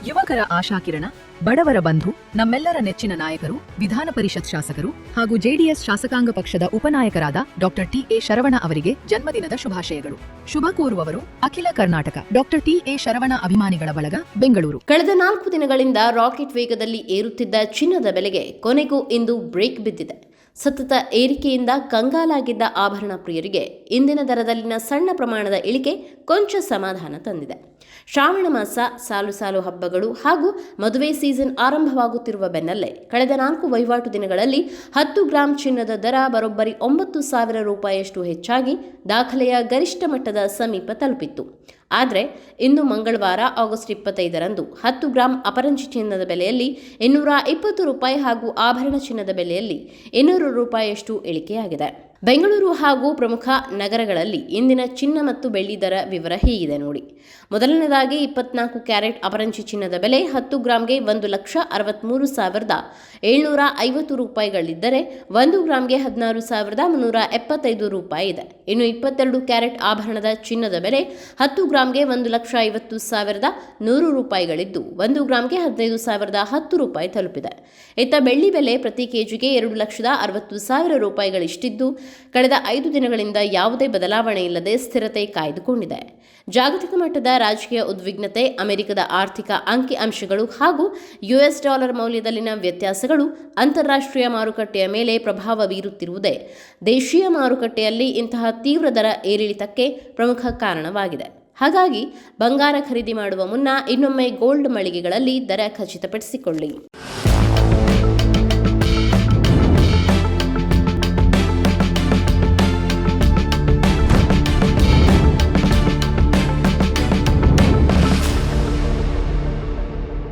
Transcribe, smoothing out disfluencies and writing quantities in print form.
ಯುವಕರ ಆಶಾಕಿರಣ, ಬಡವರ ಬಂಧು, ನಮ್ಮೆಲ್ಲರ ನೆಚ್ಚಿನ ನಾಯಕರು, ವಿಧಾನ ಪರಿಷತ್ ಶಾಸಕರು ಹಾಗೂ ಜೆಡಿಎಸ್ ಶಾಸಕಾಂಗ ಪಕ್ಷದ ಉಪನಾಯಕರಾದ ಡಾಕ್ಟರ್ ಟಿ.ಎ. ಶರವಣ ಅವರಿಗೆ ಜನ್ಮದಿನದ ಶುಭಾಶಯಗಳು. ಶುಭ ಕೋರುವವರು ಅಖಿಲ ಕರ್ನಾಟಕ ಡಾಕ್ಟರ್ ಟಿ.ಎ. ಶರವಣ ಅಭಿಮಾನಿಗಳ ಬಳಗ, ಬೆಂಗಳೂರು. ಕಳೆದ 4 ದಿನಗಳಿಂದ ರಾಕೆಟ್ ವೇಗದಲ್ಲಿ ಏರುತ್ತಿದ್ದ ಚಿನ್ನದ ಬೆಲೆಗೆ ಕೊನೆಗೂ ಇಂದು ಬ್ರೇಕ್ ಬಿದ್ದಿದೆ. ಸತತ ಏರಿಕೆಯಿಂದ ಕಂಗಾಲಾಗಿದ್ದ ಆಭರಣ ಪ್ರಿಯರಿಗೆ ಇಂದಿನ ದರದಲ್ಲಿನ ಸಣ್ಣ ಪ್ರಮಾಣದ ಇಳಿಕೆ ಕೊಂಚ ಸಮಾಧಾನ ತಂದಿದೆ. ಶ್ರಾವಣ ಮಾಸ, ಸಾಲು ಸಾಲು ಹಬ್ಬಗಳು ಹಾಗೂ ಮದುವೆ ಸೀಸನ್ ಆರಂಭವಾಗುತ್ತಿರುವ ಬೆನ್ನಲ್ಲೇ ಕಳೆದ 4 ವಹಿವಾಟು ದಿನಗಳಲ್ಲಿ 10 ಗ್ರಾಂ ಚಿನ್ನದ ದರ ಬರೋಬ್ಬರಿ 9,000 ರೂಪಾಯಿಯಷ್ಟು ಹೆಚ್ಚಾಗಿ ದಾಖಲೆಯ ಗರಿಷ್ಠ ಮಟ್ಟದ ಸಮೀಪ ತಲುಪಿತ್ತು. ಆದರೆ ಇಂದು ಮಂಗಳವಾರ ಆಗಸ್ಟ್ 25ರಂದು 10 ಗ್ರಾಂ ಅಪರಂಜಿ ಚಿನ್ನದ ಬೆಲೆಯಲ್ಲಿ 220 ರೂಪಾಯಿ ಹಾಗೂ ಆಭರಣ ಚಿನ್ನದ ಬೆಲೆಯಲ್ಲಿ 200 ರೂಪಾಯಿಯಷ್ಟು ಇಳಿಕೆಯಾಗಿದೆ. ಬೆಂಗಳೂರು ಹಾಗೂ ಪ್ರಮುಖ ನಗರಗಳಲ್ಲಿ ಇಂದಿನ ಚಿನ್ನ ಮತ್ತು ಬೆಳ್ಳಿ ದರ ವಿವರ ಹೀಗಿದೆ ನೋಡಿ. ಮೊದಲನೇದಾಗಿ 24 ಕ್ಯಾರೆಟ್ ಅಪರಂಜಿ ಚಿನ್ನದ ಬೆಲೆ 10 ಗ್ರಾಂಗೆ 1,63,750 ರೂಪಾಯಿಗಳಿದ್ದರೆ 1 ಗ್ರಾಂಗೆ 16,375 ರೂಪಾಯಿ ಇದೆ. ಇನ್ನು 22 ಕ್ಯಾರೆಟ್ ಆಭರಣದ ಚಿನ್ನದ ಬೆಲೆ 10 ಗ್ರಾಂಗೆ 1,50,100 ರೂಪಾಯಿಗಳಿದ್ದು 1 ಗ್ರಾಂಗೆ 15,010 ರೂಪಾಯಿ ತಲುಪಿದೆ. ಇತ್ತ ಬೆಳ್ಳಿ ಬೆಲೆ ಪ್ರತಿ ಕೆಜಿಗೆ 2,60,000 ರೂಪಾಯಿಗಳಿಷ್ಟಿದ್ದು ಕಳೆದ 5 ದಿನಗಳಿಂದ ಯಾವುದೇ ಬದಲಾವಣೆ ಇಲ್ಲದೆ ಸ್ಥಿರತೆ ಕಾಯ್ದುಕೊಂಡಿದೆ. ಜಾಗತಿಕ ಮಟ್ಟದ ರಾಜಕೀಯ ಉದ್ವಿಗ್ನತೆ, ಅಮೆರಿಕದ ಆರ್ಥಿಕ ಅಂಕಿಅಂಶಗಳು ಹಾಗೂ ಯುಎಸ್ ಡಾಲರ್ ಮೌಲ್ಯದಲ್ಲಿನ ವ್ಯತ್ಯಾಸಗಳು ಅಂತಾರಾಷ್ಟ್ರೀಯ ಮಾರುಕಟ್ಟೆಯ ಮೇಲೆ ಪ್ರಭಾವ ಬೀರುತ್ತಿರುವುದೇ ದೇಶೀಯ ಮಾರುಕಟ್ಟೆಯಲ್ಲಿ ಇಂತಹ ತೀವ್ರ ದರ ಏರಿಳಿತಕ್ಕೆ ಪ್ರಮುಖ ಕಾರಣವಾಗಿದೆ. ಹಾಗಾಗಿ ಬಂಗಾರ ಖರೀದಿ ಮಾಡುವ ಮುನ್ನ ಇನ್ನೊಮ್ಮೆ ಗೋಲ್ಡ್ ಮಳಿಗೆಗಳಲ್ಲಿ ದರ ಖಚಿತಪಡಿಸಿಕೊಳ್ಳಿ.